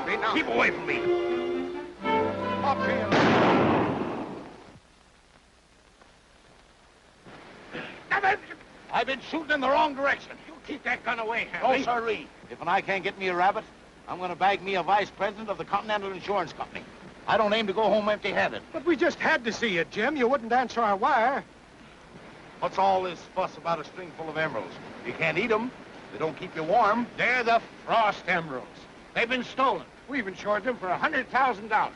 Hanvey, now. Keep away from me. Up here. I've been shooting in the wrong direction. You keep that gun away, Oh, Hanvey. sirree. If and I can't get me a rabbit, I'm going to bag me a vice president of the Continental Insurance Company. I don't aim to go home empty-handed. But we just had to see you, Jim. You wouldn't answer our wire. What's all this fuss about a string full of emeralds? You can't eat them. They don't keep you warm. They're the Frost emeralds. They've been stolen. We've insured them for $100,000.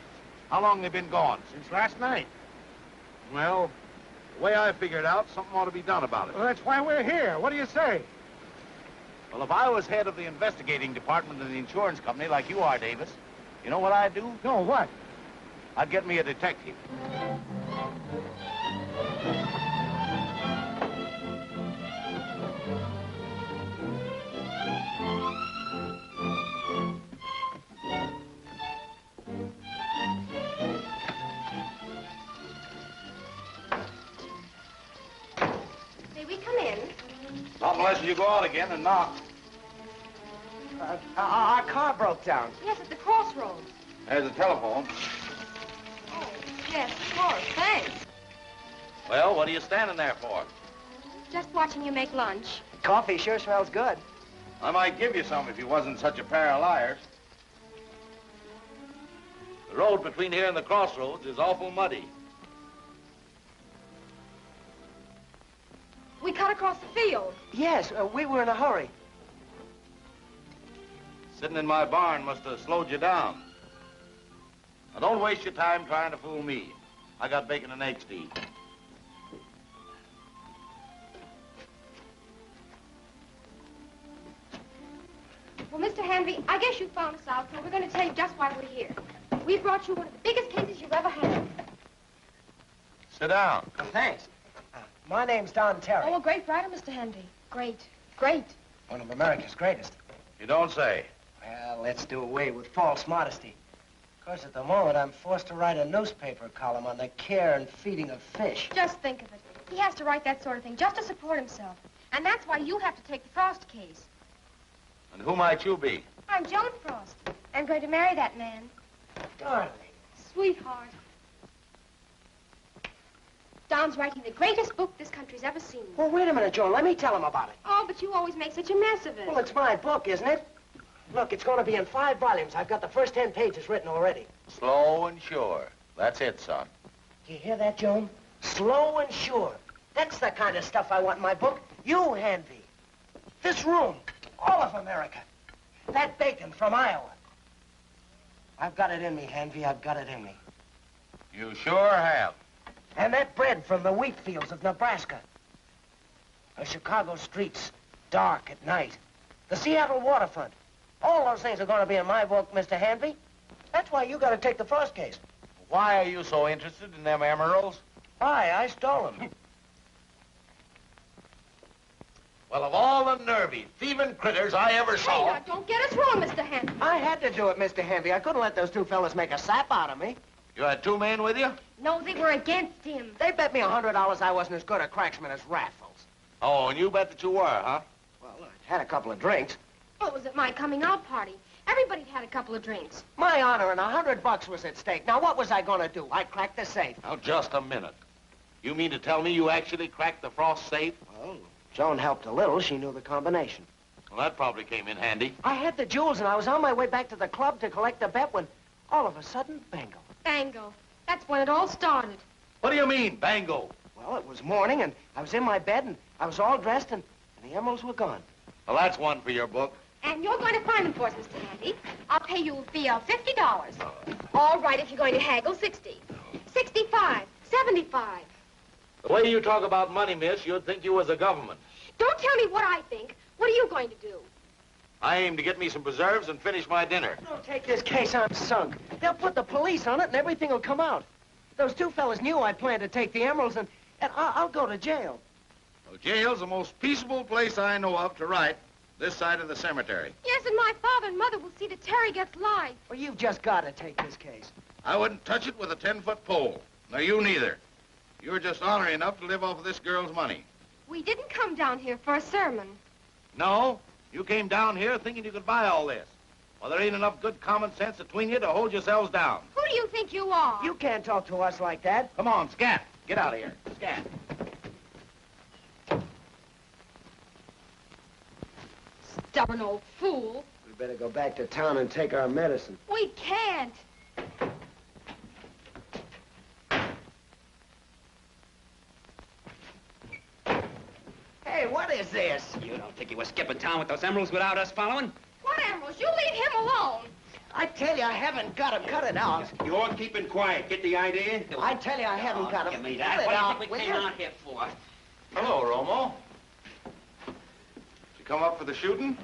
How long they been gone? Since last night. Well, the way I figured out, something ought to be done about it. Well, that's why we're here. What do you say? Well, if I was head of the investigating department of the insurance company like you are, Davis, you know what I'd do? No, what? I'd get me a detective. May we come in? Not unless you go out again and knock. Our car broke down. Yes, at the crossroads. There's a telephone. Oh, yes, of course. Thanks. Well, what are you standing there for? Just watching you make lunch. Coffee sure smells good. I might give you some if you wasn't such a pair of liars. The road between here and the crossroads is awful muddy. We cut across the field. Yes, we were in a hurry. Sitting in my barn must have slowed you down. Now, don't waste your time trying to fool me. I got bacon and eggs to eat. Well, Mr. Hanvey, I guess you found us out, so we're going to tell you just why we're here. We brought you one of the biggest cases you've ever had. Sit down. Thanks. My name's Don Terry. Oh, a great writer, Mr. Hanvey. Great. Great. One of America's greatest. You don't say. Well, let's do away with false modesty. Of course, at the moment, I'm forced to write a newspaper column on the care and feeding of fish. Just think of it. He has to write that sort of thing just to support himself. And that's why you have to take the Frost case. And who might you be? I'm Joan Frost. I'm going to marry that man. Darling. Sweetheart. Don's writing the greatest book this country's ever seen. Well, wait a minute, Joan. Let me tell him about it. Oh, but you always make such a mess of it. Well, it's my book, isn't it? Look, it's going to be in 5 volumes. I've got the first 10 pages written already. Slow and sure. That's it, son. You hear that, Joan? Slow and sure. That's the kind of stuff I want in my book. You, Hanvey. This room. All of America. That bacon from Iowa. I've got it in me, Hanvey. I've got it in me. You sure have. And that bread from the wheat fields of Nebraska. The Chicago streets, dark at night. The Seattle waterfront. All those things are going to be in my book, Mr. Hanvey. That's why you got to take the Frost case. Why are you so interested in them emeralds? Why? I stole them. Well, of all the nervy, thieving critters I ever Hey, saw... now, don't get us wrong, Mr. Hanvey. I had to do it, Mr. Hanvey. I couldn't let those 2 fellas make a sap out of me. You had 2 men with you? No, they were against him. They bet me $100 I wasn't as good a cracksman as Raffles. Oh, and you bet that you were, huh? Well, I had a couple of drinks. Well, it was at my coming out party. Everybody'd had a couple of drinks. My honor and $100 was at stake. Now, what was I going to do? I cracked the safe. Now, just a minute. You mean to tell me you actually cracked the Frost safe? Well, Joan helped a little. She knew the combination. Well, that probably came in handy. I had the jewels, and I was on my way back to the club to collect the bet when, all of a sudden, bango. Bango. That's when it all started. What do you mean, bango? Well, it was morning, and I was in my bed, and I was all dressed, and the emeralds were gone. Well, that's one for your book. And you're going to find them for us, Mr. Hanvey. I'll pay you a fee of $50. All right, if you're going to haggle, 60. 65. 75. The way you talk about money, miss, you'd think you was the government. Don't tell me what I think. What are you going to do? I aim to get me some preserves and finish my dinner. Don't take this case, I'm sunk. They'll put the police on it, and everything will come out. Those 2 fellas knew I planned to take the emeralds, and I'll go to jail. Well, jail's the most peaceable place I know of to write, this side of the cemetery. Yes, and my father and mother will see that Terry gets life. Well, you've just got to take this case. I wouldn't touch it with a 10-foot pole. No, you neither. You're just ornery enough to live off of this girl's money. We didn't come down here for a sermon. No, you came down here thinking you could buy all this. Well, there ain't enough good common sense between you to hold yourselves down. Who do you think you are? You can't talk to us like that. Come on, scat. Get out of here. Scat. Stubborn old fool. We better go back to town and take our medicine. We can't. Hey, what is this? You don't think you were skipping town with those emeralds without us following? What emeralds? You leave him alone. I tell you, I haven't got him. Cut it out. You're keeping quiet. Get the idea? I tell you, I haven't got him. Give me Cut that. it What do you out, think we will came you? out here for? Hello, Romo. Did you come up for the shooting?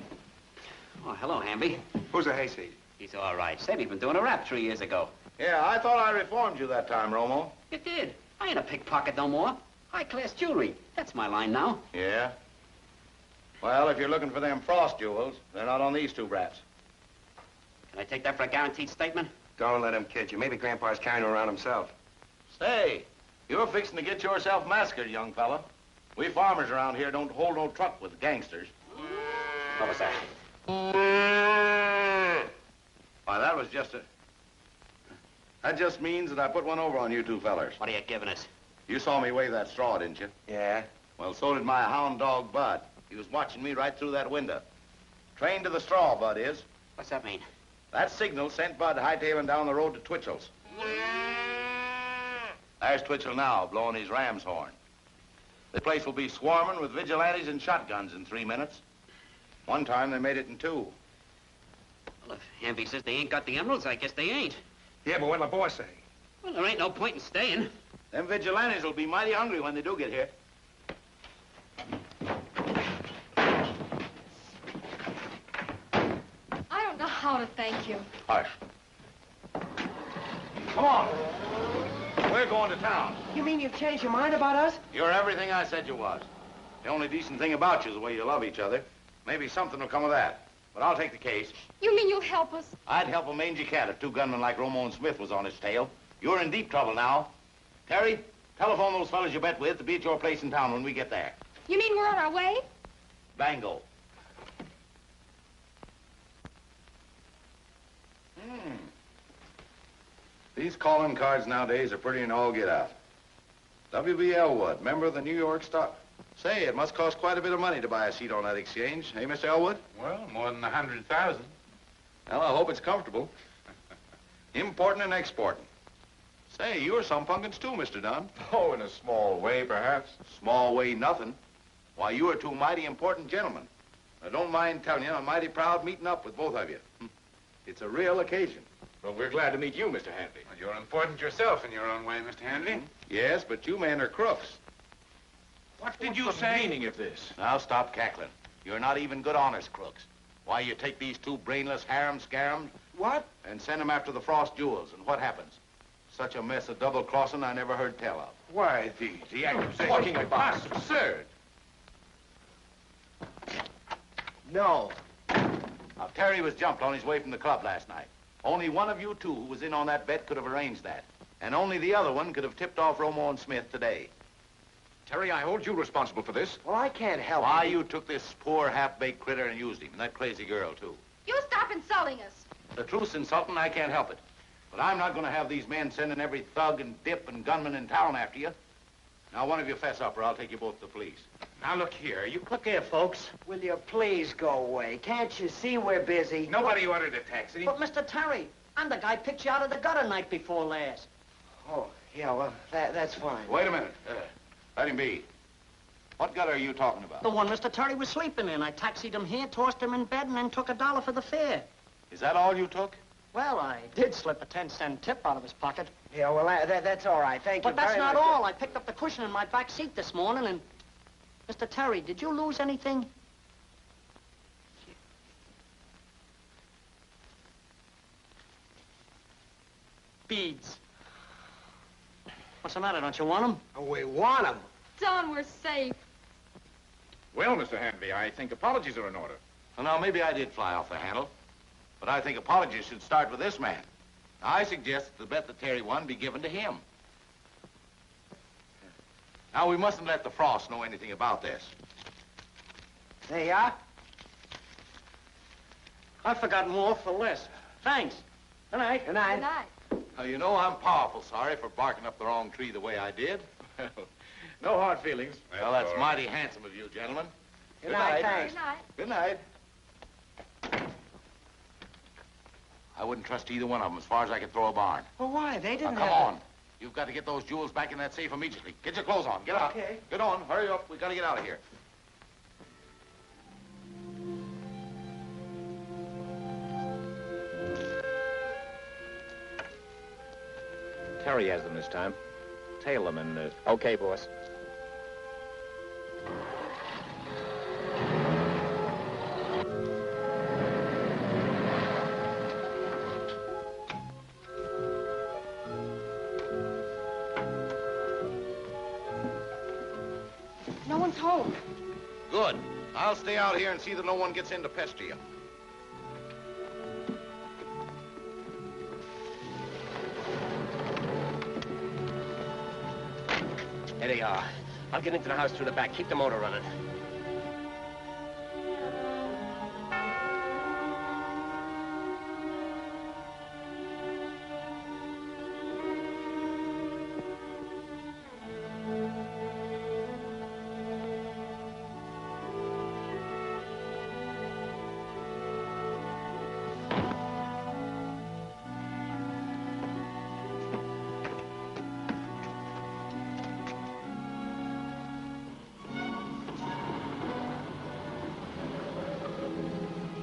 Oh, hello, Hanvey. Who's the hayseed? He's all right. Said he'd been doing a rap 3 years ago. Yeah, I thought I reformed you that time, Romo. You did. I ain't a pickpocket no more. High-class jewelry. That's my line now. Yeah? Well, if you're looking for them frost jewels, they're not on these two brats. Can I take that for a guaranteed statement? Don't let him kid you. Maybe Grandpa's carrying her around himself. Say, you're fixing to get yourself massacred, young fella. We farmers around here don't hold no truck with gangsters. What was that? Why, that was just a... That just means that I put one over on you two fellers. What are you giving us? You saw me wave that straw, didn't you? Yeah? Well, so did my hound dog, Bud. He was watching me right through that window. Trained to the straw, Bud is. What's that mean? That signal sent Bud hightailing down the road to Twitchell's. There's Twitchell now, blowing his ram's horn. The place will be swarming with vigilantes and shotguns in 3 minutes. One time they made it in 2. Well, if Hanvey says they ain't got the emeralds, I guess they ain't. Yeah, but what'll the boss say? Well, there ain't no point in staying. Them vigilantes will be mighty hungry when they do get here. I don't know how to thank you. Hush. Come on. We're going to town. You mean you've changed your mind about us? You're everything I said you was. The only decent thing about you is the way you love each other. Maybe something will come of that. But I'll take the case. You mean you'll help us? I'd help a mangy cat if 2 gunmen like Romo and Smith was on his tail. You're in deep trouble now. Terry, telephone those fellas you bet with to be at your place in town when we get there. You mean we're on our way? Bango. These calling cards nowadays are pretty and all get out. W.B. Elwood, member of the New York Stock. Say, it must cost quite a bit of money to buy a seat on that exchange. Hey, Mr. Elwood? Well, more than 100,000. Well, I hope it's comfortable. Importing and exporting. Say, you're some punkins too, Mr. Dunn. Oh, in a small way, perhaps. Small way nothing. Why, you are 2 mighty important gentlemen. I don't mind telling you, I'm mighty proud meeting up with both of you. It's a real occasion. Well, we're glad to meet you, Mr. Hanvey. Well, you're important yourself in your own way, Mr. Hanvey. Yes, but you men are crooks. What did you say? Meaning of this? Now stop cackling. You're not even good honest crooks. Why, you take these 2 brainless harum-scarums What? and send them after the frost jewels, and what happens? Such a mess of double-crossing I never heard tell of. Why, the accusation. Talking about absurd. No. Now, Terry was jumped on his way from the club last night. Only one of you 2 who was in on that bet could have arranged that. And only the other one could have tipped off Romo and Smith today. Terry, I hold you responsible for this. Well, I can't help Why, it. you took this poor half-baked critter and used him, and that crazy girl, too. You stop insulting us. The truth's insulting, I can't help it. But I'm not going to have these men sending every thug and dip and gunman in town after you. Now, one of you fess up, or I'll take you both to the police. Now, look here. Look here, folks. Will you please go away? Can't you see we're busy? Nobody ordered a taxi. But, Mr. Terry, I'm the guy picked you out of the gutter night before last. Oh, yeah, well, that's fine. Wait a minute. Let him be. What gutter are you talking about? The one Mr. Terry was sleeping in. I taxied him here, tossed him in bed, and then took $1 for the fare. Is that all you took? Well, I did slip a 10-cent tip out of his pocket. Yeah, well, that's all right. Thank you But that's very not much. all. I picked up the cushion in my back seat this morning, and... Mr. Terry, did you lose anything? Beads. What's the matter? Don't you want them? Oh, we want them. Don, we're safe. Well, Mr. Hanvey, I think apologies are in order. Well, now, maybe I did fly off the handle. But I think apologies should start with this man. Now, I suggest that the bet that Terry won be given to him. Now, we mustn't let the Frost know anything about this. There you are. I've forgotten more for less. Thanks. Good night. Good night. Good night. You know, I'm powerful sorry for barking up the wrong tree the way I did. No hard feelings. Well, that's mighty handsome of you, gentlemen. Good night. Good night. Good night. I wouldn't trust either one of them as far as I could throw a barn. Well, why? They Now, didn't come have... on. You've got to get those jewels back in that safe immediately. Get your clothes on. Get out. Okay. Get on. Hurry up. We've got to get out of here. Terry has them this time. Tail them and... Okay, boss. No one's home. Good. I'll stay out here and see that no one gets in to pester you. There they are. I'll get into the house through the back. Keep the motor running.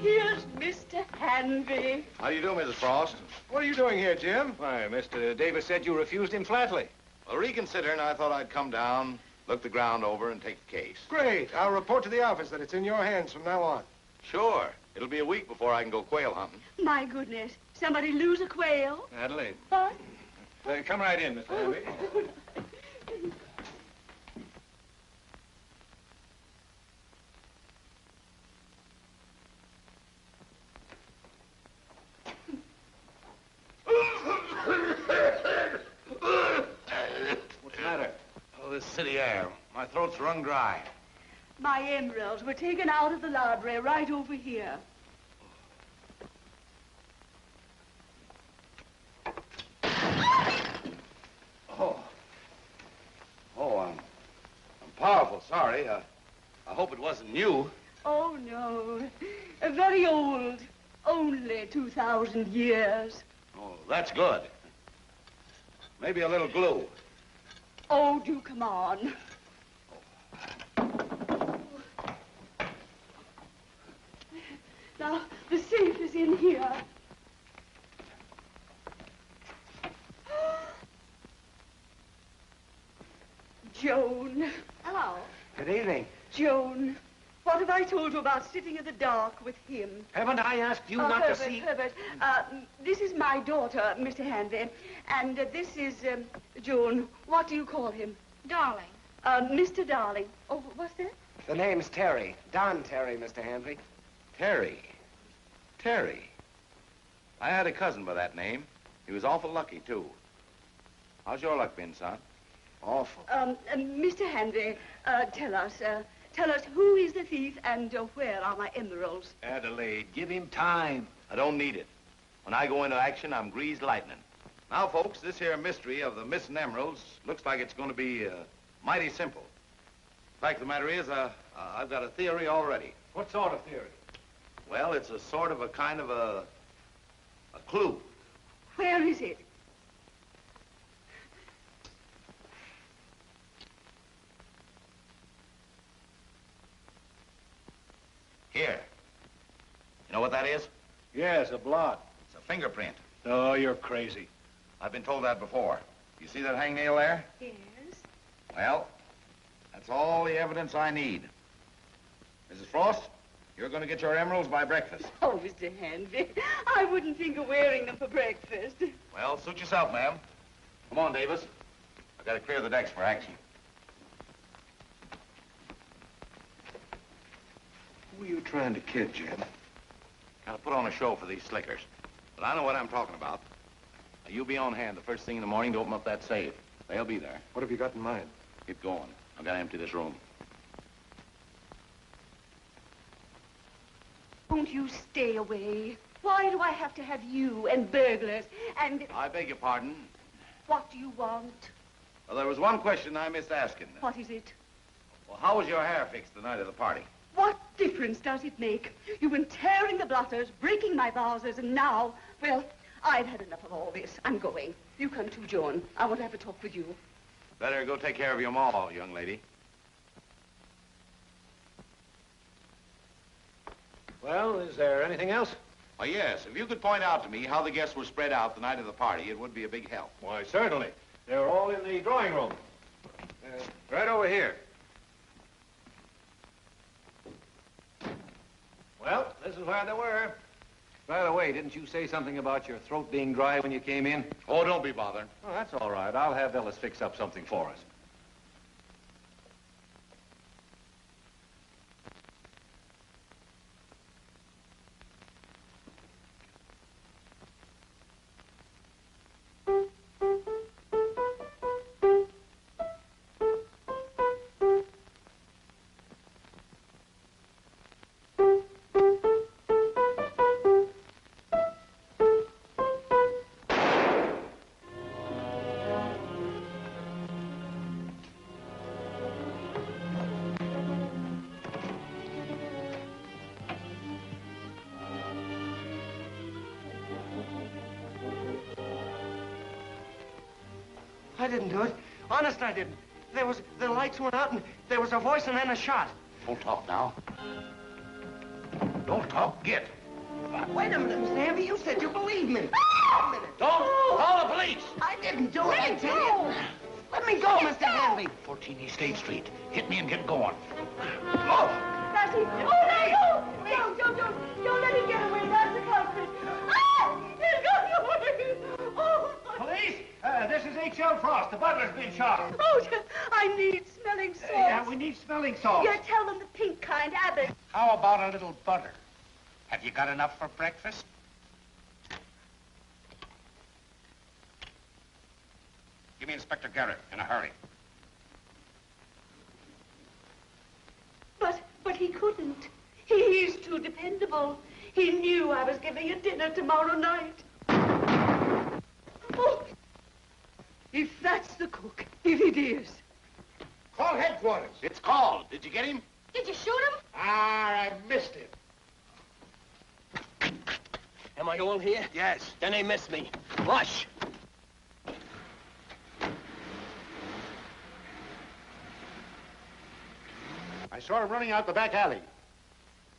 Here's Mr. Hanvey. How do you do, Mrs. Frost? What are you doing here, Jim? Why, Mr. Davis said you refused him flatly. Well, reconsidering, I thought I'd come down, look the ground over, and take the case. Great. I'll report to the office that it's in your hands from now on. Sure. It'll be a week before I can go quail hunting. My goodness. Somebody lose a quail? Adelaide. What? Come right in, Mr. Hanvey. What's the matter? Oh, this city air. My throat's wrung dry. My emeralds were taken out of the library right over here. I'm powerful sorry. I hope it wasn't you. Oh, no. Very old. Only 2,000 years. Oh, that's good. Maybe a little glue. Oh, do come on. Now, the safe is in here. Joan. Hello. Good evening. Joan, what have I told you about sitting in the dark with him? Haven't I asked you Oh, not Herbert, to see... Herbert, this is my daughter, Mr. Hanvey, and this is, Joan, what do you call him? Darling. Mr. Darling. Oh, what's that? The name's Terry. Don Terry, Mr. Hanvey. Terry. Terry. I had a cousin by that name. He was awful lucky, too. How's your luck been, son? Awful. Mr. Hanvey, tell us who is the thief and where are my emeralds? Adelaide, give him time. I don't need it. When I go into action, I'm greased lightning. Now, folks, this here mystery of the missing emeralds looks like it's going to be mighty simple. The fact of the matter is, I've got a theory already. What sort of theory? Well, it's a sort of a kind of a clue. Where is it? Here. You know what that is? Yes, a blot. It's a fingerprint. Oh, you're crazy. I've been told that before. You see that hangnail there? Yes. Well, that's all the evidence I need. Mrs. Frost, you're going to get your emeralds by breakfast. Oh, Mr. Hanvey, I wouldn't think of wearing them for breakfast. Well, suit yourself, ma'am. Come on, Davis. I've got to clear the decks for action. Who are you trying to kid, Jim? Got to put on a show for these slickers. But I know what I'm talking about. Now, you be on hand the first thing in the morning to open up that safe. They'll be there. What have you got in mind? Get going. I've got to empty this room. Won't you stay away? Why do I have to have you and burglars and... I beg your pardon. What do you want? Well, there was one question I missed asking. What is it? Well, how was your hair fixed the night of the party? What difference does it make? You've been tearing the blotters, breaking my vases, and now, well, I've had enough of all this. I'm going. You come too, Joan. I want to have a talk with you. Better go take care of your ma, young lady. Well, is there anything else? Oh, yes. If you could point out to me how the guests were spread out the night of the party, it would be a big help. Why, certainly. They're all in the drawing room. Right over here. Well, this is where they were. By the way, didn't you say something about your throat being dry when you came in? Oh, don't be bothered. Oh, that's all right. I'll have Ellis fix up something for us. I didn't do it. Honest, I didn't. The lights went out and there was a voice and then a shot. Don't talk now. Don't talk, get. Wait a minute, Mr. Hanvey. You said you believed me. Wait a minute. Don't call the police. I didn't do it, I tell you. Let me go, Mr. Hanvey. 14 East State Street. Hit me and get going. Oh! That's it. Oh, no! Don't let him get away. That's the culprit. Ah! He's got away. Oh! Police, this is H.L. Frost. The butler's been shot. Oh, I need smelling salts. Yeah, we need smelling salts. Yeah, tell them the pink kind, Abbott. How about a little butter? Have you got enough for breakfast? Give me Inspector Garrett in a hurry. But he couldn't. He's too dependable. He knew I was giving a dinner tomorrow night. Oh, if that's the cook, if it is. Call headquarters. It's called. Did you get him? Did you shoot him? I missed him. Am I all here? Yes. Then they missed me. Rush. I saw him running out the back alley.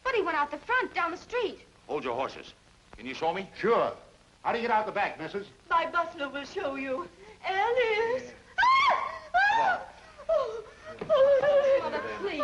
But he went out the front, down the street. Hold your horses. Can you show me? Sure. How do you get out the back, missus? My butler will show you. Alice! Come on. Mother, please.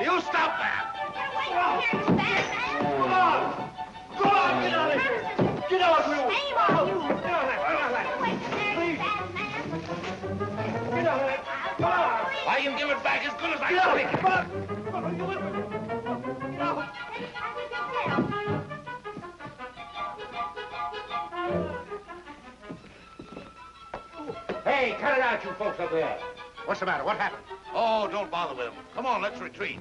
You stop that! Get out, you! Shame on you! I can give it back as good as I got it. Hey, cut it out, you folks up there. What's the matter? What happened? Oh, don't bother with him. Come on, let's retreat.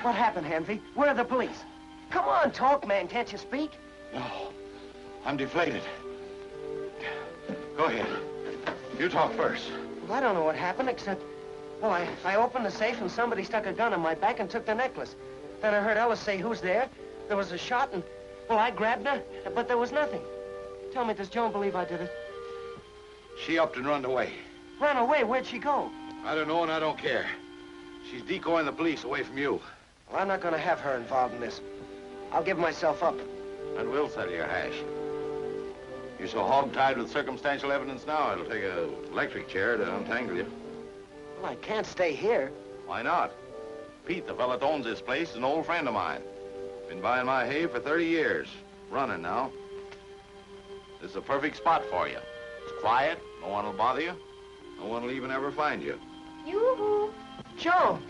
What happened, Hanvey? Where are the police? Come on, talk, man. Can't you speak? No, I'm deflated. Go ahead. You talk first. Well, I don't know what happened, except... Well, I opened the safe and somebody stuck a gun in my back and took the necklace. Then I heard Ellis say, "Who's there?" There was a shot and... Well, I grabbed her, but there was nothing. Tell me, does Joan believe I did it? She upped and run away. Ran away? Where'd she go? I don't know and I don't care. She's decoying the police away from you. Well, I'm not going to have her involved in this. I'll give myself up. And we'll settle your hash. You're so hog-tied with circumstantial evidence now, it'll take an electric chair to untangle you. Well, I can't stay here. Why not? Pete, the fella that owns this place, is an old friend of mine. Been buying my hay for 30 years. Running now. This is a perfect spot for you. It's quiet, no one will bother you. No one will even ever find you. Yoo-hoo. Joan!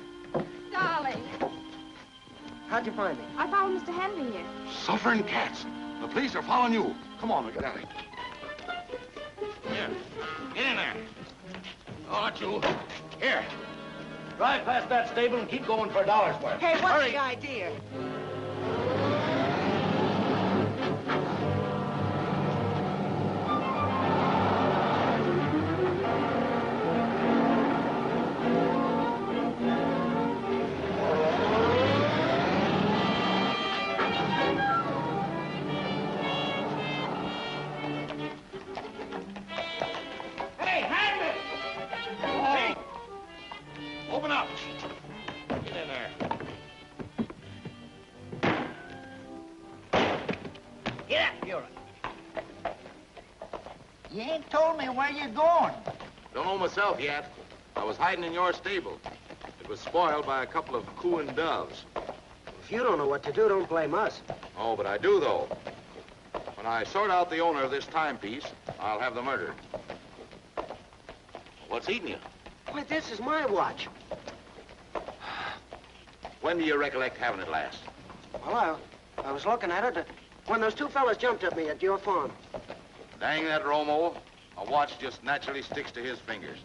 Darling. How'd you find me? I followed Mr. Hanvey here. Suffering cats. The police are following you. Come on, we get out of here. Get in there. Oh, not you. Here. Drive past that stable and keep going for a dollar's worth. Hey, what's Hurry. the idea? Open up. Get in there. Get up, Buren. You ain't told me where you're going. Don't know myself yet. I was hiding in your stable. It was spoiled by a couple of cooing doves. If you don't know what to do, don't blame us. Oh, but I do, though. When I sort out the owner of this timepiece, I'll have them murdered. What's eating you? Why, this is my watch. When do you recollect having it last? Well, I was looking at it when those two fellas jumped at me at your farm. Dang that Romo. A watch just naturally sticks to his fingers.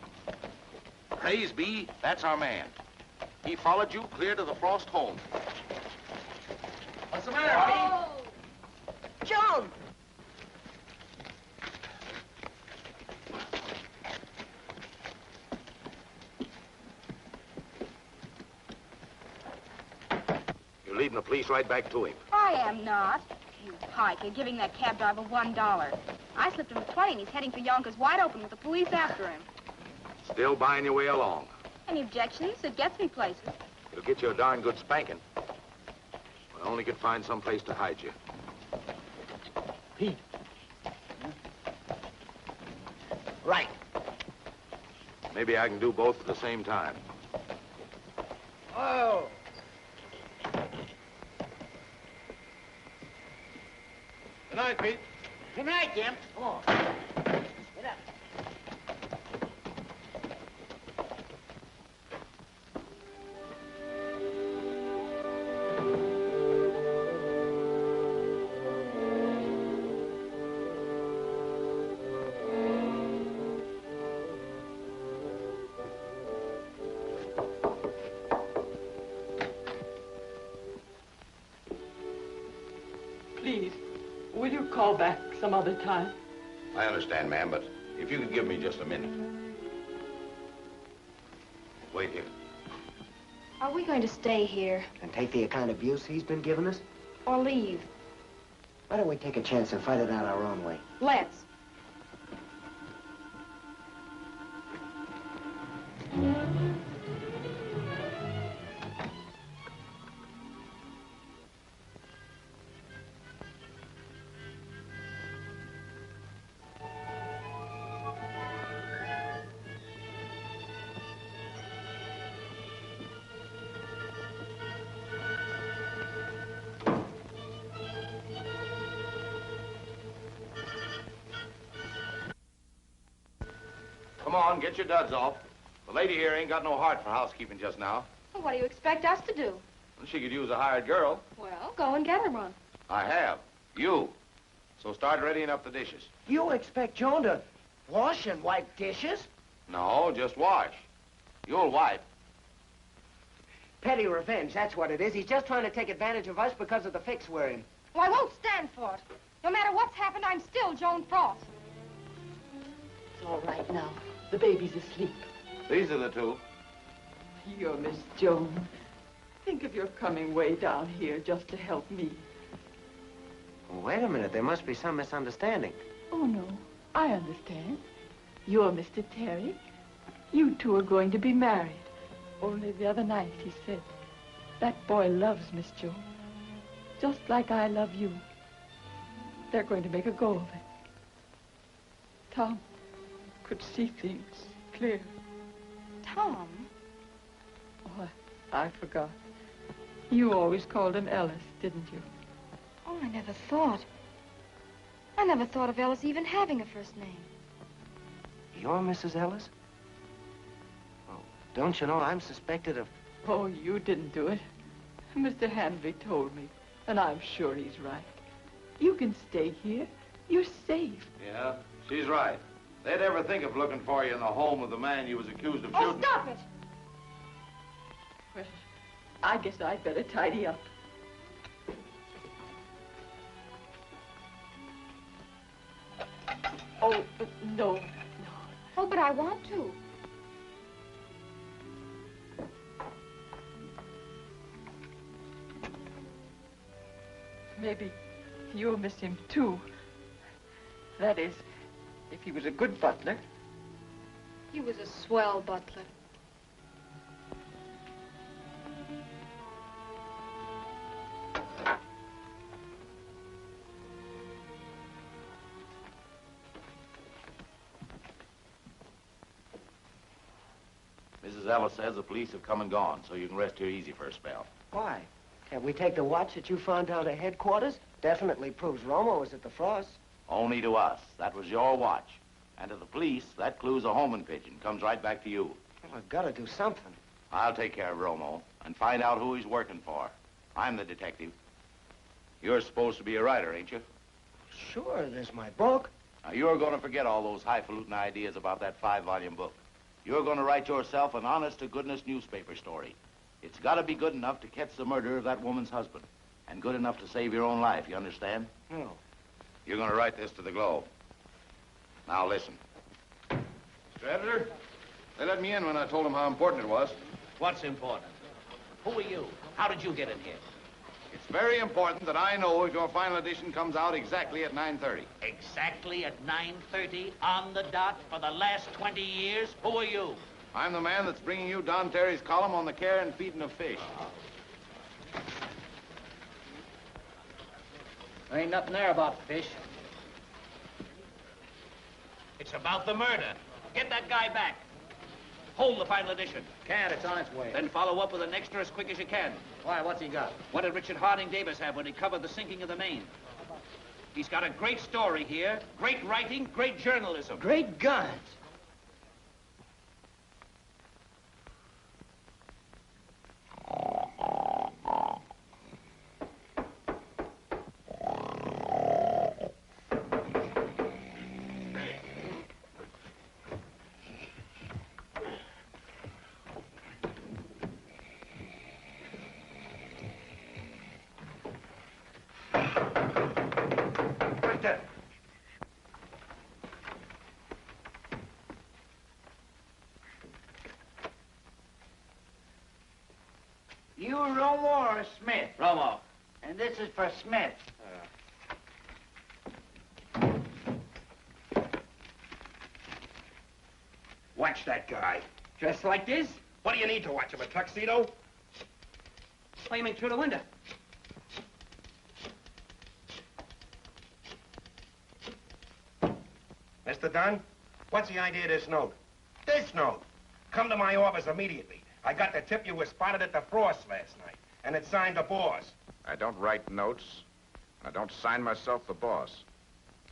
Praise be, that's our man. He followed you clear to the Frost home. What's the matter, Pete? Joan! You're leading the police right back to him. I am not. You piker, giving that cab driver $1. I slipped him 20 and he's heading for Yonkers wide open with the police after him. Still buying your way along. Any objections? It gets me places. It'll get you a darn good spanking. I only could find some place to hide you. Pete. Right. Maybe I can do both at the same time. Oh. Good night, Pete. Good night, Jim. Come on. Get up. Please, will you call back some other time? I understand, ma'am, but if you could give me just a minute. Wait here. Are we going to stay here And take the kind of abuse he's been giving us? or leave? Why don't we take a chance and fight it out our own way? Let's. Come on, get your duds off. The lady here ain't got no heart for housekeeping just now. Well, what do you expect us to do? She could use a hired girl. Well, go and get her one. I have. You. So start readying up the dishes. You expect Joan to wash and wipe dishes? No, just wash. You'll wipe. Petty revenge, that's what it is. He's just trying to take advantage of us because of the fix we're in. Well, I won't stand for it. No matter what's happened, I'm still Joan Frost. It's all right now. The baby's asleep. These are the two. You're Miss Jones. Think of your coming way down here just to help me. Well, wait a minute. There must be some misunderstanding. Oh, no. I understand. You're Mr. Terry. You two are going to be married. Only the other night he said, that boy loves Miss Jones, just like I love you. They're going to make a go of it. Tom could see things clear. Tom? Oh, I forgot. You always called him Ellis, didn't you? Oh, I never thought. I never thought of Ellis even having a first name. You're Mrs. Ellis? Oh, don't you know I'm suspected of... Oh, you didn't do it. Mr. Hanvey told me, and I'm sure he's right. You can stay here. You're safe. Yeah, she's right. They'd ever think of looking for you in the home of the man you was accused of shooting. Oh, stop it! Well, I guess I'd better tidy up. Oh, no. Oh, but I want to. Maybe you'll miss him, too. That is, if he was a good butler. He was a swell butler. Mrs. Ellis says the police have come and gone, so you can rest here easy for a spell. Why? Can't we take the watch that you found down at headquarters? Definitely proves Romo was at the Frost. Only to us. That was your watch. And to the police, that clue's a homing pigeon. Comes right back to you. Well, I've got to do something. I'll take care of Romo and find out who he's working for. I'm the detective. You're supposed to be a writer, ain't you? Sure, there's my book. Now, you're going to forget all those highfalutin ideas about that 5-volume book. You're going to write yourself an honest-to-goodness newspaper story. It's got to be good enough to catch the murderer of that woman's husband. And good enough to save your own life, you understand? No. You're going to write this to the Globe. Now, listen. Mr. Editor, they let me in when I told them how important it was. What's important? Who are you? How did you get in here? It's very important that I know if your final edition comes out exactly at 9:30. Exactly at 9:30 on the dot for the last 20 years? Who are you? I'm the man that's bringing you Don Terry's column on the care and feeding of fish. There ain't nothing there about fish. It's about the murder. Get that guy back. Hold the final edition. Can't, it's on its way. Then follow up with an extra as quick as you can. Why, what's he got? What did Richard Harding Davis have when he covered the sinking of the Maine? He's got a great story here, great writing, great journalism. Great guns. You Romo or Smith? Romo. And this is for Smith. Watch that guy. Dressed like this? What do you need to watch him, a tuxedo? What do you mean, through the window? Mr. Dunn, what's the idea of this note? This note. Come to my office immediately. I got the tip you were spotted at the Frost last night, and it's signed the boss. I don't write notes. I don't sign myself the boss.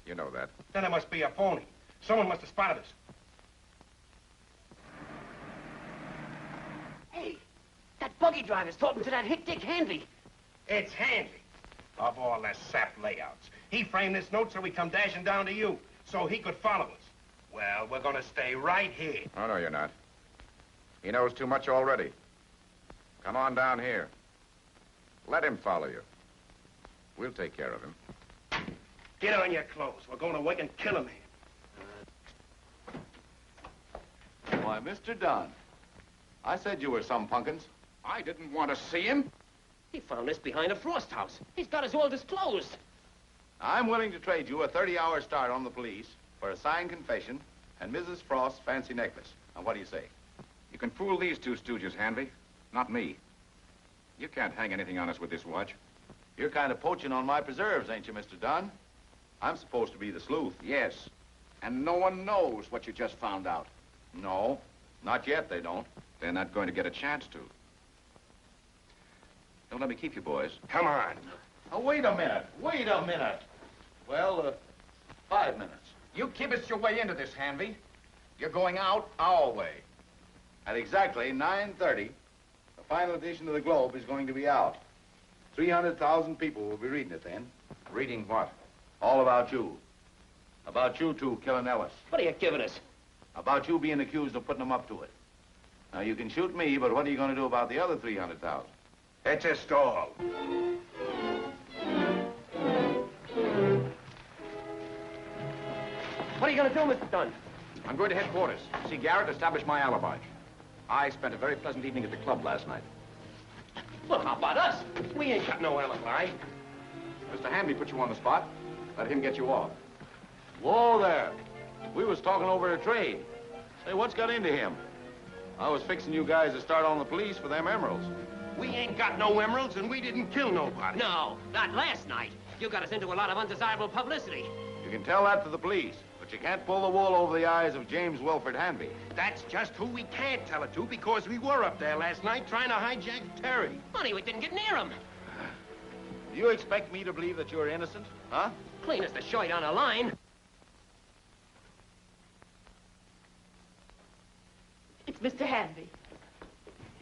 You know that. Then it must be a phony. Someone must have spotted us. Hey, that buggy driver's talking to that hick Dick Hanvey. It's Hanvey. Of all the sap layouts. He framed this note so we come dashing down to you, so he could follow us. Well, we're gonna stay right here. Oh, no, you're not. He knows too much already. Come on down here. Let him follow you. We'll take care of him. Get on your clothes. We're going to wake and kill him here. Why, Mr. Dunn, I said you were some punkins. I didn't want to see him. He found this behind a frost house. He's got us all disclosed. I'm willing to trade you a 30-hour start on the police for a signed confession and Mrs. Frost's fancy necklace. Now, what do you say? You can fool these two stooges, Hanvey, not me. You can't hang anything on us with this watch. You're kind of poaching on my preserves, ain't you, Mr. Dunn? I'm supposed to be the sleuth. Yes, and no one knows what you just found out. No, not yet, they don't. They're not going to get a chance to. Don't let me keep you, boys. Come on. Oh, wait a minute. Wait a minute. Well, 5 minutes. You kibbiced your way into this, Hanvey. You're going out our way. At exactly 9:30, the final edition of the Globe is going to be out. 300,000 people will be reading it then. Reading what? All about you. About you two killing Ellis. What are you giving us? About you being accused of putting them up to it. Now, you can shoot me, but what are you going to do about the other 300,000? It's a stall. What are you going to do, Mr. Dunn? I'm going to headquarters. See Garrett establish my alibi. I spent a very pleasant evening at the club last night. Well, how about us? We ain't got no alibi. Mr. Hanvey put you on the spot. Let him get you off. Whoa there. We was talking over a trade. Say, what's got into him? I was fixing you guys to start on the police for them emeralds. We ain't got no emeralds, and we didn't kill nobody. No, not last night. You got us into a lot of undesirable publicity. You can tell that to the police, but you can't pull the wool over the eyes of James Wilford Hanvey. That's just who we can't tell it to, because we were up there last night trying to hijack Terry. Funny we didn't get near him. Do you expect me to believe that you're innocent, huh? Clean as the shirt on a line. It's Mr. Hanvey.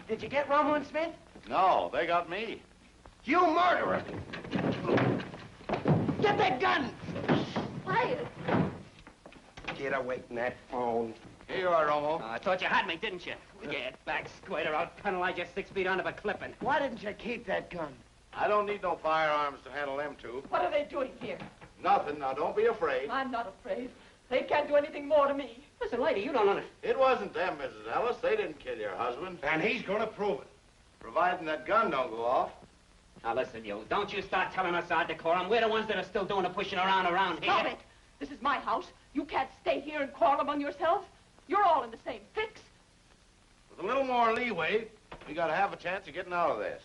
Did you get Romo and Smith? No, they got me. You murderer! Get that gun! Quiet. Get away from that phone. Here you are, Romo. I thought you had me, didn't you? Get back, squater. I'll penalize you 6 feet under the clipping. Why didn't you keep that gun? I don't need no firearms to handle them two. What are they doing here? Nothing. Now, don't be afraid. I'm not afraid. They can't do anything more to me. Listen, lady, you don't understand. It wasn't them, Mrs. Ellis. They didn't kill your husband. And he's gonna prove it. Providing that gun don't go off. Now, listen, you. Don't you start telling us our decorum. We're the ones that are still doing the pushing around here. Stop it. This is my house. You can't stay here and quarrel among yourselves. You're all in the same fix. With a little more leeway, we got to have a chance of getting out of this.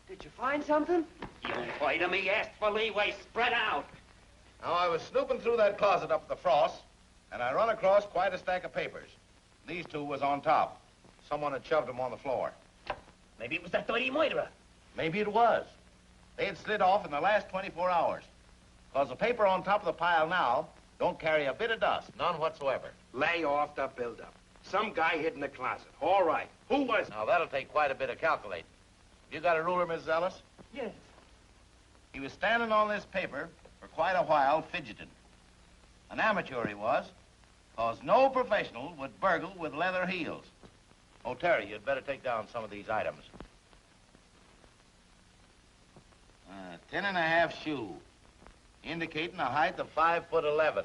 Did you find something? You wait a me. Asked for leeway. Spread out. Now, I was snooping through that closet up at the Frost, and I run across quite a stack of papers. These two was on top. Someone had shoved them on the floor. Maybe it was that dirty murderer. Maybe it was. They had slid off in the last 24 hours. Because the paper on top of the pile now don't carry a bit of dust, none whatsoever. Lay off the build-up. Some guy hid in the closet. All right. Who was it? Now, that'll take quite a bit of calculating. You got a ruler, Mrs. Ellis? Yes. He was standing on this paper for quite a while, fidgeting. An amateur he was, because no professional would burgle with leather heels. Oh, Terry, you'd better take down some of these items. 10.5 shoe, indicating a height of 5'11".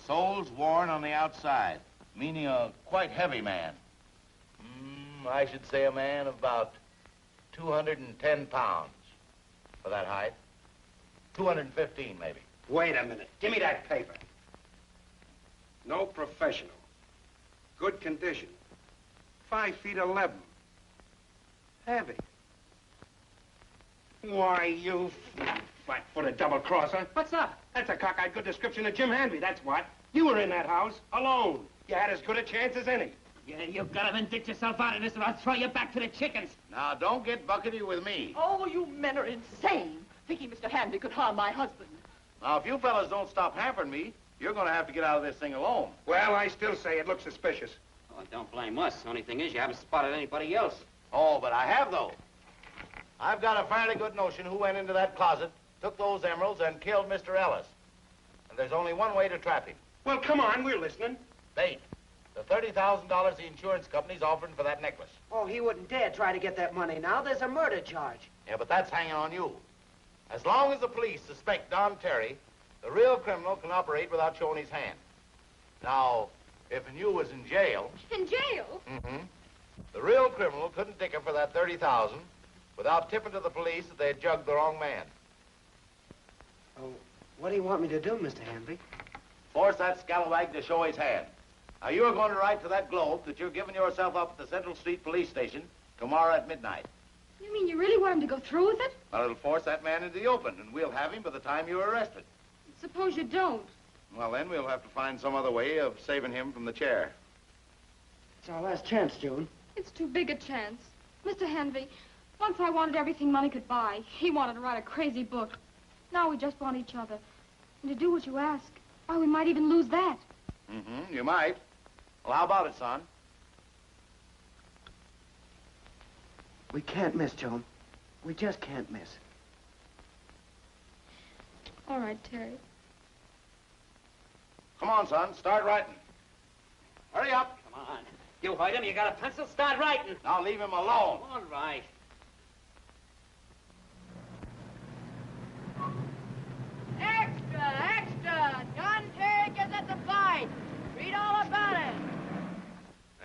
Soles worn on the outside, meaning a quite heavy man. I should say a man of about 210 pounds for that height. 215, maybe. Wait a minute. Give me that paper. No professional. Good condition. 5'11". Heavy. Why, you flat-footed double-crosser. What's up? That's a cockeyed good description of Jim Hanvey, that's what. You were in that house, alone. You had as good a chance as any. Yeah, you gotta vindict yourself out of this or I'll throw you back to the chickens. Now, don't get buckety with me. Oh, you men are insane, thinking Mr. Hanvey could harm my husband. Now, if you fellas don't stop hampering me, you're going to have to get out of this thing alone. Well, I still say it looks suspicious. Oh, don't blame us. Only thing is, you haven't spotted anybody else. Oh, but I have, though. I've got a fairly good notion who went into that closet, took those emeralds, and killed Mr. Ellis. And there's only one way to trap him. Well, come on, we're listening. Bait. The $30,000 the insurance company's offering for that necklace. Oh, he wouldn't dare try to get that money now. There's a murder charge. Yeah, but that's hanging on you. As long as the police suspect Don Terry, the real criminal can operate without showing his hand. Now, if you was in jail... In jail? Mm-hmm. The real criminal couldn't tick him for that 30,000 without tipping to the police that they had jugged the wrong man. Oh, what do you want me to do, Mr. Hanvey? Force that scalawag to show his hand. Now, you're going to write to that Globe that you're giving yourself up at the Central Street Police Station tomorrow at midnight. You mean you really want him to go through with it? Well, it'll force that man into the open, and we'll have him by the time you're arrested. Suppose you don't. Well, then we'll have to find some other way of saving him from the chair. It's our last chance, June. It's too big a chance. Mr. Hanvey, once I wanted everything money could buy. He wanted to write a crazy book. Now we just want each other. And to do what you ask, why, we might even lose that. Mm-hmm, you might. Well, how about it, son? We can't miss, Joan. We just can't miss. All right, Terry. Come on, son. Start writing. Hurry up. Come on. You heard him. You got a pencil? Start writing. Now leave him alone. All right. Extra, extra! John Terry gets at the fight. Read all about it.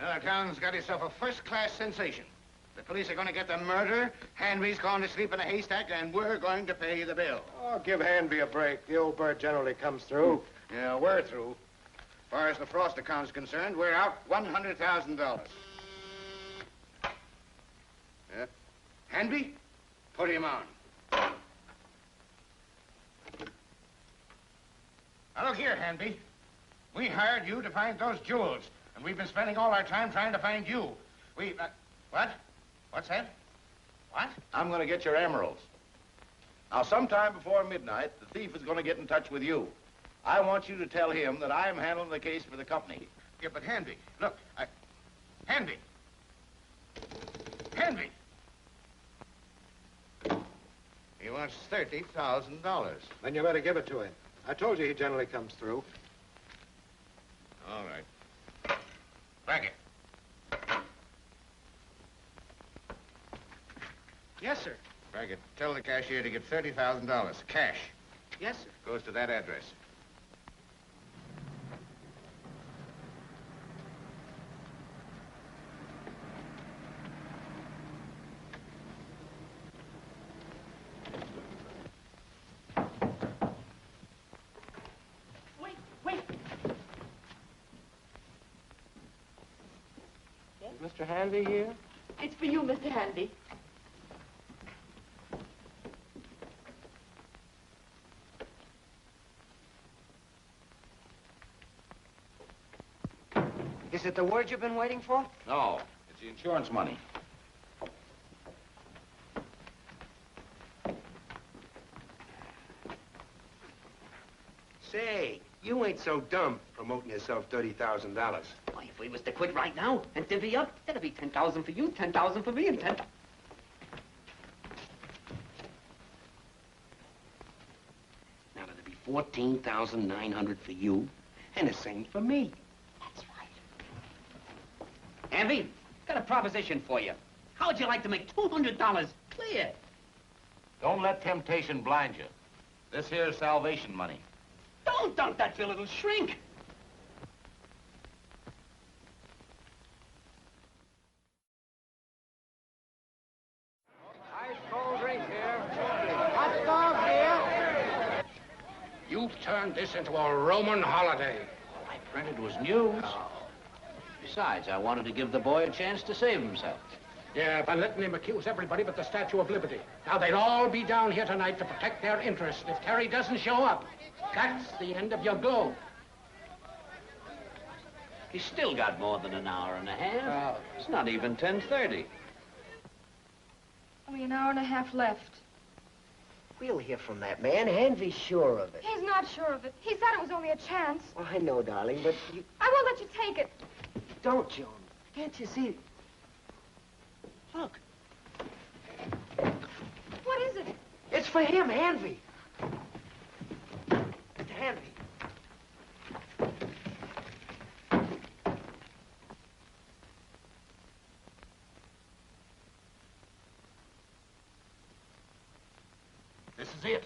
Well, the town's got itself a first-class sensation. The police are going to get the murderer, Hanvey's going to sleep in a haystack, and we're going to pay the bill. Oh, give Hanvey a break. The old bird generally comes through. Yeah, we're through. As far as the Frost account's concerned, we're out $100,000. Yeah. Hanvey, put him on. Now, look here, Hanvey. We hired you to find those jewels, and we've been spending all our time trying to find you. What? What's that? What? I'm going to get your emeralds. Now, sometime before midnight, the thief is going to get in touch with you. I want you to tell him that I'm handling the case for the company. Yeah, but Hanvey, look, Hanvey! Hanvey! He wants $30,000. Then you better give it to him. I told you he generally comes through. All right. Brackett. Yes, sir. Brackett, tell the cashier to get $30,000, cash. Yes, sir. Goes to that address. Wait. Is Mr. Hanvey here? It's for you, Mr. Hanvey. Is it the word you've been waiting for? No, it's the insurance money. Say, you ain't so dumb promoting yourself $30,000. Why, if we was to quit right now and divvy up, that'd be 10,000 for you, 10,000 for me, and 10. Now that'd be 14,900 for you, and the same for me. That's right. Hanvey, got a proposition for you. How'd you like to make $200 clear? Don't let temptation blind you. This here's salvation money. Don't dunk that, you little shrink. Ice cold drink here. Hot dog here. You've turned this into a Roman holiday. I printed was news. Besides, I wanted to give the boy a chance to save himself. Yeah, by letting him accuse everybody but the Statue of Liberty. Now, they'll all be down here tonight to protect their interests. If Terry doesn't show up, that's the end of your Globe. He's still got more than an hour and a half. It's not even 10:30. Only an hour and a half left. We'll hear from that man. Hanvey's sure of it. He's not sure of it. He said it was only a chance. Well, I know, darling, but you... I won't let you take it. Don't, Joan. Can't you see? Look. What is it? It's for him, Hanvey. Mr. Hanvey. This is it.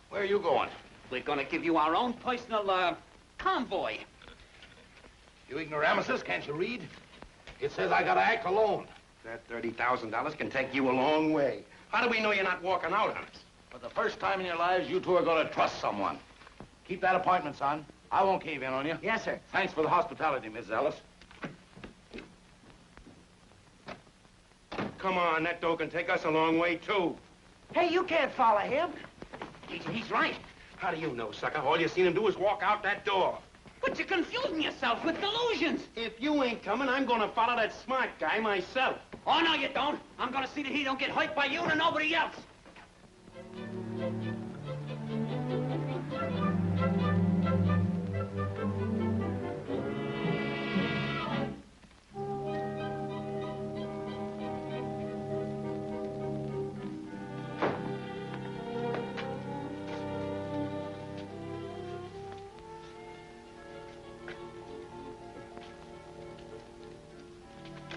Where are you going? We're gonna give you our own personal, convoy. You ignoramuses, can't you read? It says I gotta act alone. That $30,000 can take you a long way. How do we know you're not walking out on us? For the first time in your lives, you two are gonna trust someone. Keep that appointment, son. I won't cave in on you. Yes, sir. Thanks for the hospitality, Miss Ellis. Come on, that dough can take us a long way, too. Hey, you can't follow him. He's right. How do you know, sucker? All you seen him do is walk out that door. But you're confusing yourself with delusions. If you ain't coming, I'm gonna follow that smart guy myself. Oh, no, you don't. I'm gonna see that he don't get hurt by you and nobody else.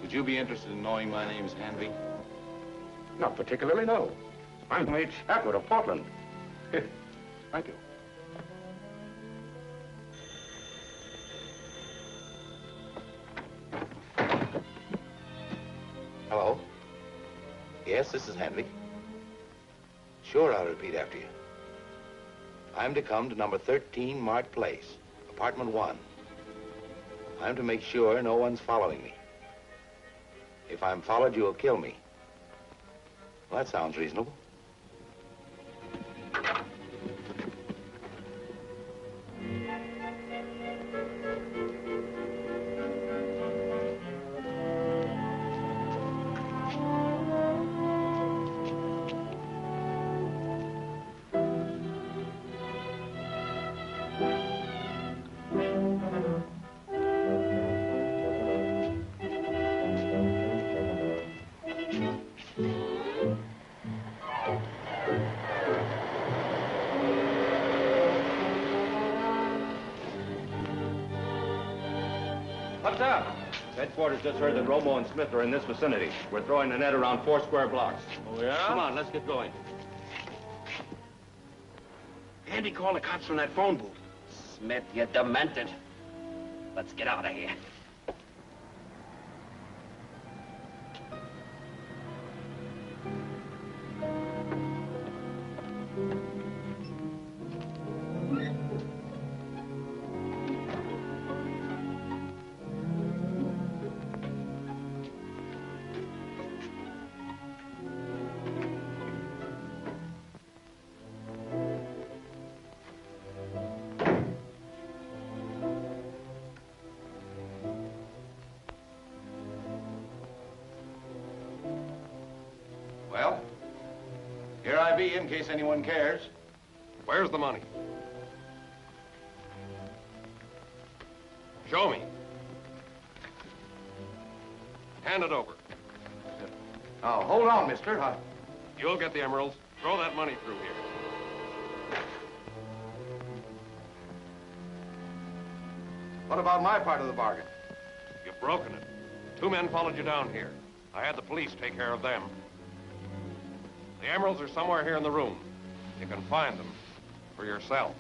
Would you be interested in knowing my name's Hanvey? Not particularly, no. I'm the Atwood of Portland. Thank you. Hello? Yes, this is Hanvey. Sure, I'll repeat after you. I'm to come to number 13 Mart Place, apartment 1. I'm to make sure no one's following me. If I'm followed, you'll kill me. Well, that sounds reasonable. What's up? Headquarters just heard that Romo and Smith are in this vicinity. We're throwing the net around 4 square blocks. Oh, yeah? Come on, let's get going. Andy called the cops from that phone booth. Smith, you're demented. Let's get out of here. Well, here I be in case anyone cares. Where's the money? Show me. Hand it over. Now, hold on, mister. You'll get the emeralds. Throw that money through here. What about my part of the bargain? You've broken it. 2 men followed you down here. I had the police take care of them. The emeralds are somewhere here in the room. You can find them for yourself.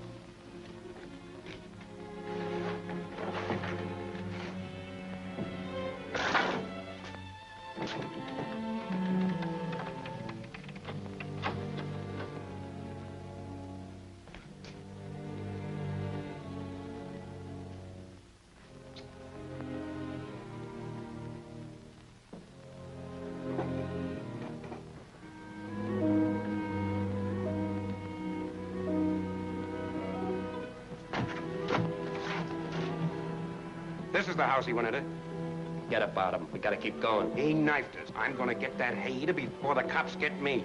This is the house he went into. Forget about him. We gotta keep going. He knifed us. I'm gonna get that hater before the cops get me.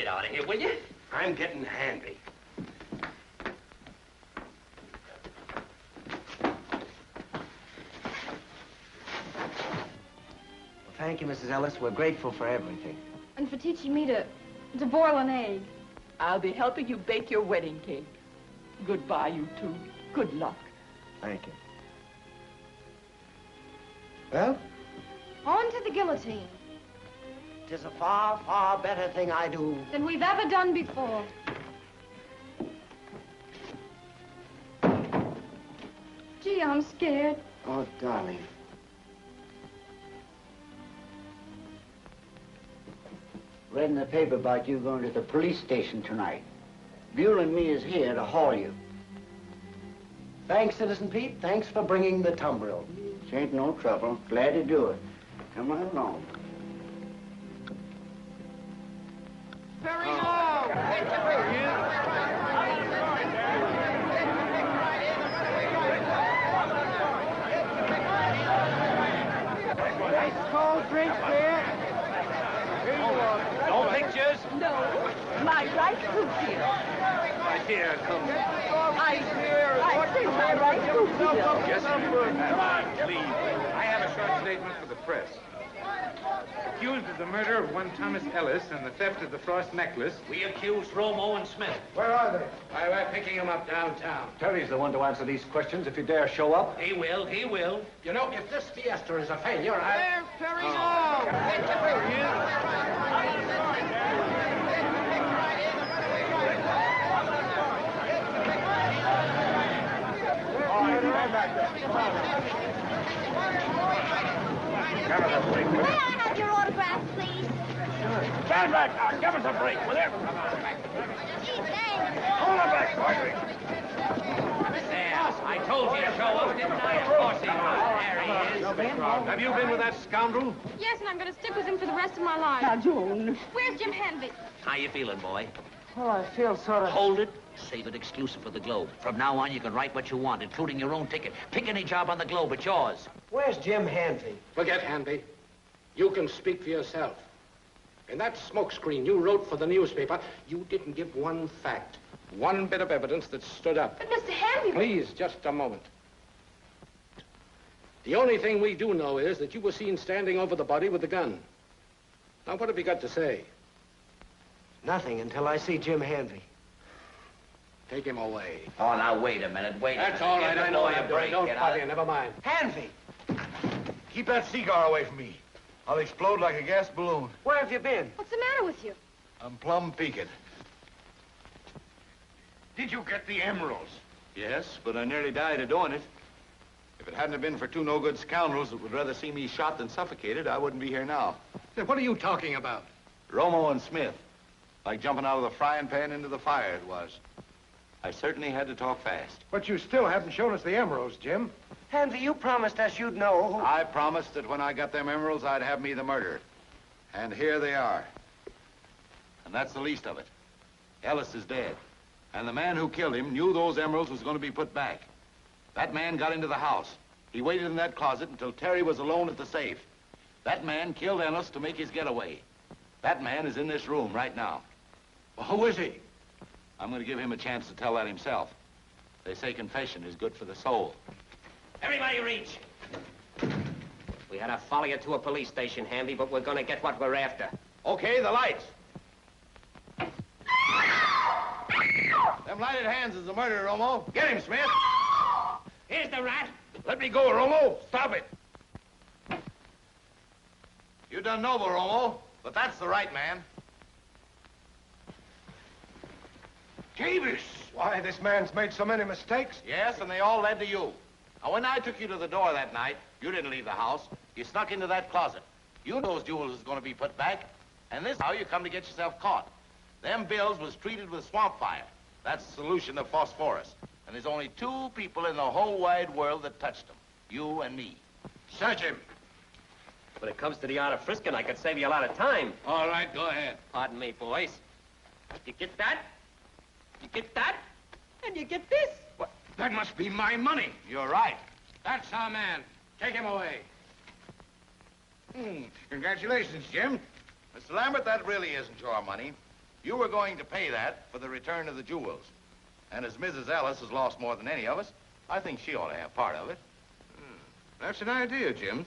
get out of here, will you? I'm getting Hanvey. Well, thank you, Mrs. Ellis. We're grateful for everything. And for teaching me to boil an egg. I'll be helping you bake your wedding cake. Goodbye, you two. Good luck. Thank you. Well? On to the guillotine. 'Tis a far, far better thing I do. Than we've ever done before. Gee, I'm scared. Oh, darling. Read in the paper about you going to the police station tonight. Buell and me is here to haul you. Thanks, Citizen Pete. Thanks for bringing the tumbril. This ain't no trouble. Glad to do it. Come right along. Nice cold drink there. No pictures? No, my right boot here. Right here, come. I think my right boot here. Yes, come on, please. I have a short statement for the press. Accused of the murder of one Thomas Ellis and the theft of the Frost necklace. We accuse Romo and Smith. Where are they? We're picking him up downtown. Terry's the one to answer these questions if you dare show up. He will, he will. You know, if this fiesta is a failure, There, Terry, no. May I have your autograph, please? Stand back now. Give us a break, will you? Gee, thanks. Hold it back, boy. There, I told you to show up, didn't I? Of course he was. There he is. Have you been with that scoundrel? Yes, and I'm going to stick with him for the rest of my life. Now, Joan. Where's Jim Hanvey? How you feeling, boy? Oh, I feel sort of... Hold it. Save it exclusive for the Globe. From now on, you can write what you want, including your own ticket. Pick any job on the Globe. It's yours. Where's Jim Hanvey? Forget Hanvey. You can speak for yourself. In that smokescreen you wrote for the newspaper, you didn't give one fact, one bit of evidence that stood up. But Mr. Hanvey... Please, just a moment. The only thing we do know is that you were seen standing over the body with the gun. Now, what have you got to say? Nothing until I see Jim Hanvey. Take him away. Oh, now, wait a minute. Wait a minute. That's all right. Give I the know boy what a I'm doing. break. Don't Get bother out. you. Never mind. Hanvey! Keep that cigar away from me. I'll explode like a gas balloon. Where have you been? What's the matter with you? I'm plumb peaked. Did you get the emeralds? Yes, but I nearly died of doing it. If it hadn't have been for two no-good scoundrels that would rather see me shot than suffocated, I wouldn't be here now. What are you talking about? Romo and Smith. Like jumping out of the frying pan into the fire, it was. I certainly had to talk fast. But you still haven't shown us the emeralds, Jim. Hanvey, you promised us you'd know who... I promised that when I got them emeralds, I'd have me the murderer. And here they are. And that's the least of it. Ellis is dead. And the man who killed him knew those emeralds was going to be put back. That man got into the house. He waited in that closet until Terry was alone at the safe. That man killed Ellis to make his getaway. That man is in this room right now. Well, who is he? I'm going to give him a chance to tell that himself. They say confession is good for the soul. Everybody reach. We had to follow you to a police station, Hanvey, but we're going to get what we're after. Okay, the lights. Them lighted hands is the murderer, Romo. Get him, Smith. Here's the rat. Let me go, Romo. Stop it. You done noble, Romo, but that's the right man. Davis! Why, this man's made so many mistakes. Yes, and they all led to you. Now, when I took you to the door that night, you didn't leave the house. You snuck into that closet. You knew those jewels was going to be put back, and this is how you come to get yourself caught. Them bills was treated with swamp fire. That's the solution of phosphorus. And there's only two people in the whole wide world that touched them. You and me. Search him. When it comes to the art of frisking, I could save you a lot of time. All right, go ahead. Pardon me, boys. You get that? You get that? And you get this. What? That must be my money. You're right. That's our man. Take him away. Congratulations, Jim. Mr. Lambert, that really isn't your money. You were going to pay that for the return of the jewels. And as Mrs. Ellis has lost more than any of us, I think she ought to have part of it. That's an idea, Jim.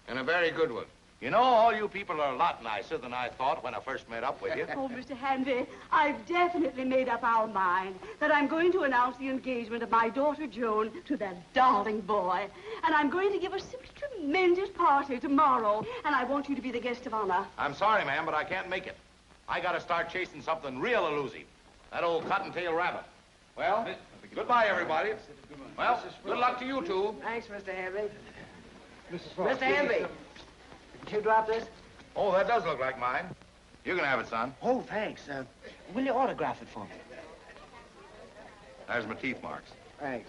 And a very good one. You know, all you people are a lot nicer than I thought when I first met up with you. Oh, Mr. Hanvey, I've definitely made up our mind that I'm going to announce the engagement of my daughter Joan to that darling boy. And I'm going to give a simply tremendous party tomorrow. And I want you to be the guest of honor. I'm sorry, ma'am, but I can't make it. I gotta start chasing something real elusive. That old cottontail rabbit. Well, goodbye, everybody. Well, good luck to you two. Thanks, Mr. Hanvey. Mrs. Mr. Hanvey, did you drop this? Oh, that does look like mine. You can have it, son. Oh, thanks. Will you autograph it for me? There's my teeth marks. Thanks.